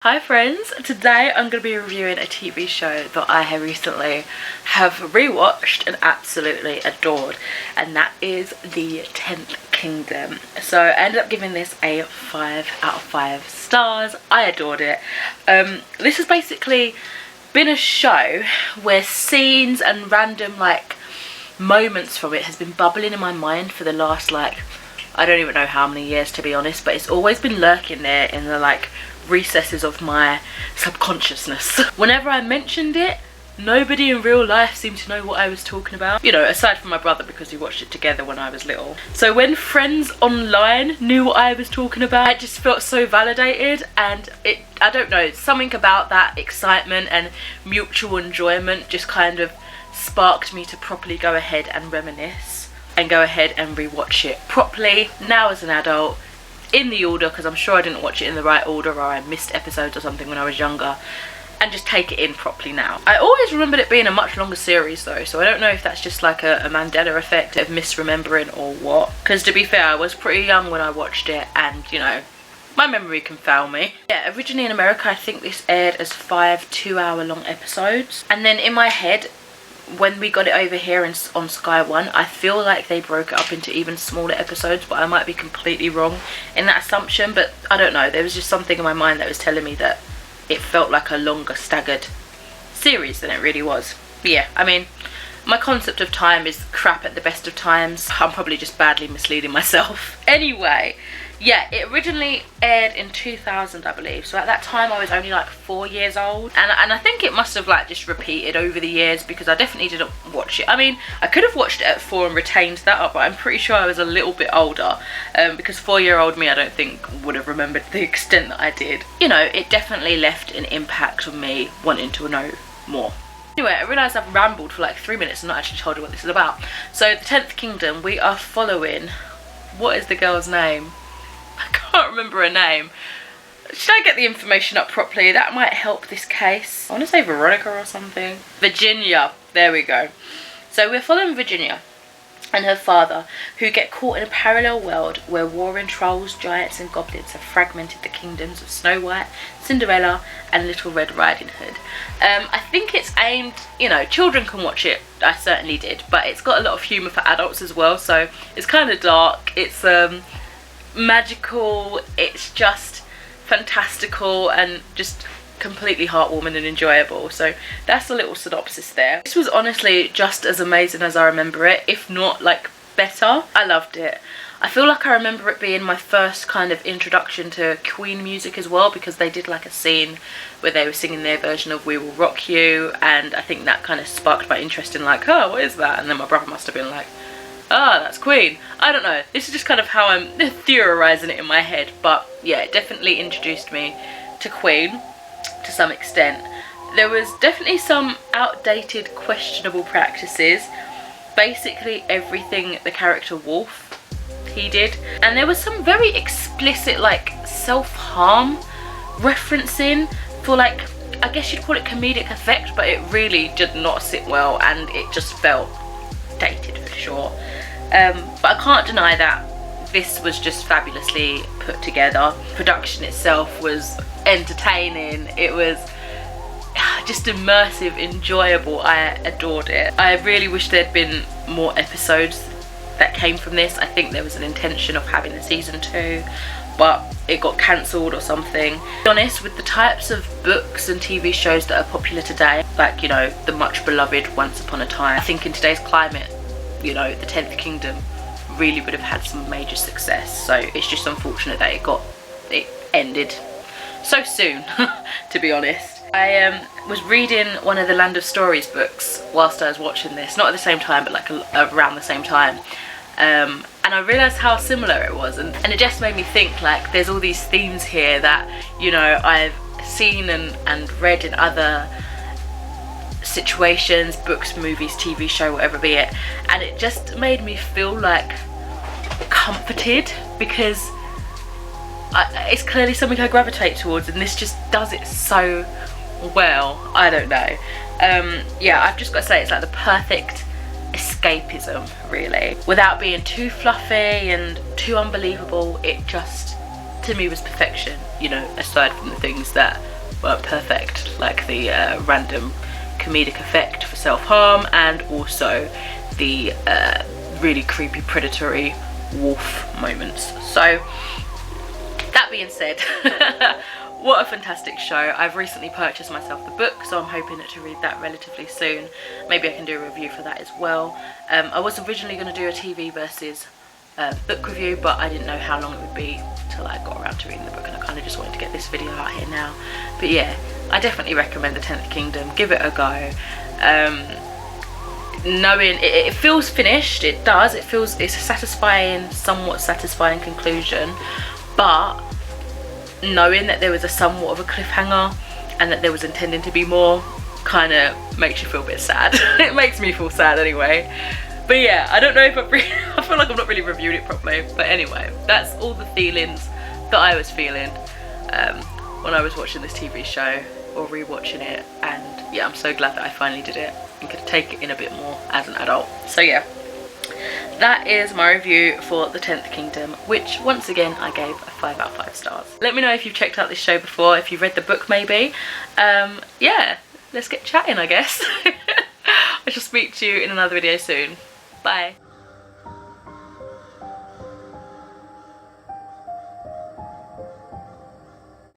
Hi friends, today I'm going to be reviewing a TV show that I have recently rewatched and absolutely adored, and that is The 10th Kingdom. So I ended up giving this a 5 out of 5 stars. I adored it. This has basically been a show where scenes and random moments from it has been bubbling in my mind for the last I don't even know how many years, to be honest, but it's always been lurking there in the recesses of my subconsciousness. Whenever I mentioned it, nobody in real life seemed to know what I was talking about, you know, aside from my brother because we watched it together when I was little. So when friends online knew what I was talking about, I just felt so validated, and I don't know, something about that excitement and mutual enjoyment just kind of sparked me to properly go ahead and reminisce and go ahead and rewatch it properly now as an adult, in the order, because I'm sure I didn't watch it in the right order, or I missed episodes or something when I was younger, and just take it in properly now. I always remembered it being a much longer series though, so I don't know if that's just like a Mandela effect of misremembering or what, because to be fair, I was pretty young when I watched it, and you know, my memory can fail me. Yeah, originally in America I think this aired as 5 2-hour-long episodes, and then in my head, when we got it over here on Sky One, I feel like they broke it up into even smaller episodes, but I might be completely wrong in that assumption. But I don't know, there was just something in my mind that was telling me that it felt like a longer staggered series than it really was. But yeah, I mean, my concept of time is crap at the best of times. I'm probably just badly misleading myself. Anyway, yeah, it originally aired in 2000, I believe. So at that time I was only 4 years old, and I think it must have just repeated over the years, because I definitely didn't watch it. I mean, I could have watched it at 4 and retained that up, but I'm pretty sure I was a little bit older, because 4-year-old me I don't think would have remembered the extent that I did. You know, it definitely left an impact on me wanting to know more. Anyway, I realise I've rambled for 3 minutes and not actually told you what this is about. So The 10th Kingdom, we are following, what is the girl's name? I can't remember her name. Should I get the information up properly? That might help this case. I want to say Veronica or something. Virginia, there we go. So we're following Virginia and her father, who get caught in a parallel world where warring trolls, giants and goblins have fragmented the kingdoms of Snow White, Cinderella and Little Red Riding Hood. I think it's aimed, you know, children can watch it. I certainly did, but it's got a lot of humour for adults as well, so it's kind of dark. It's magical, it's just fantastical and just completely heartwarming and enjoyable. So that's a little synopsis there. This was honestly just as amazing as I remember it, if not better. I loved it. I feel like I remember it being my first kind of introduction to Queen music as well, because they did a scene where they were singing their version of We Will Rock You, and I think that kind of sparked my interest in oh, what is that? And then my brother must have been ah, that's Queen. I don't know, this is just kind of how I'm theorising it in my head, but yeah, it definitely introduced me to Queen to some extent. There was definitely some outdated, questionable practices. Basically everything the character Wolf, he did, and there was some very explicit self-harm referencing for I guess you'd call it comedic effect, but it really did not sit well, and it just felt dated for sure. But I can't deny that this was just fabulously put together. Production itself was entertaining, it was just immersive, enjoyable. I adored it. I really wish there'd been more episodes that came from this. I think there was an intention of having a season 2, but it got cancelled or something. To be honest, with the types of books and TV shows that are popular today, you know, the much beloved Once Upon a Time, I think in today's climate, you know, The 10th Kingdom really would have had some major success. So it's just unfortunate that it ended so soon, to be honest. I was reading one of the Land of Stories books whilst I was watching this, not at the same time, but around the same time. And I realised how similar it was, and it just made me think there's all these themes here that, you know, I've seen and read in other situations, books, movies, TV show, whatever be it, and it just made me feel comforted, because it's clearly something I gravitate towards, and this just does it so well. I don't know. Yeah, I've just got to say it's the perfect escapism, really, without being too fluffy and too unbelievable. It just, to me, was perfection, you know, aside from the things that perfect, like the random comedic effect for self-harm, and also the really creepy predatory wolf moments. So that being said, what a fantastic show. I've recently purchased myself the book, so I'm hoping to read that relatively soon. Maybe I can do a review for that as well. I was originally going to do a TV versus book review, but I didn't know how long it would be till I got around to reading the book, and I kind of just wanted to get this video out here now. But yeah, I definitely recommend The 10th Kingdom. Give it a go. Knowing it feels finished, it does, it's a satisfying, somewhat satisfying conclusion, but knowing that there was a somewhat of a cliffhanger and that there was intending to be more kind of makes you feel a bit sad. It makes me feel sad anyway. But yeah, I don't know if I feel like I've not really reviewed it properly, but anyway, that's all the feelings that I was feeling when I was watching this TV show or rewatching it. And yeah, I'm so glad that I finally did it and could take it in a bit more as an adult. So yeah, that is my review for The 10th Kingdom, which once again I gave a 5 out of 5 stars. Let me know if you've checked out this show before, if you've read the book maybe. Yeah, let's get chatting, I guess. I shall speak to you in another video soon. Bye.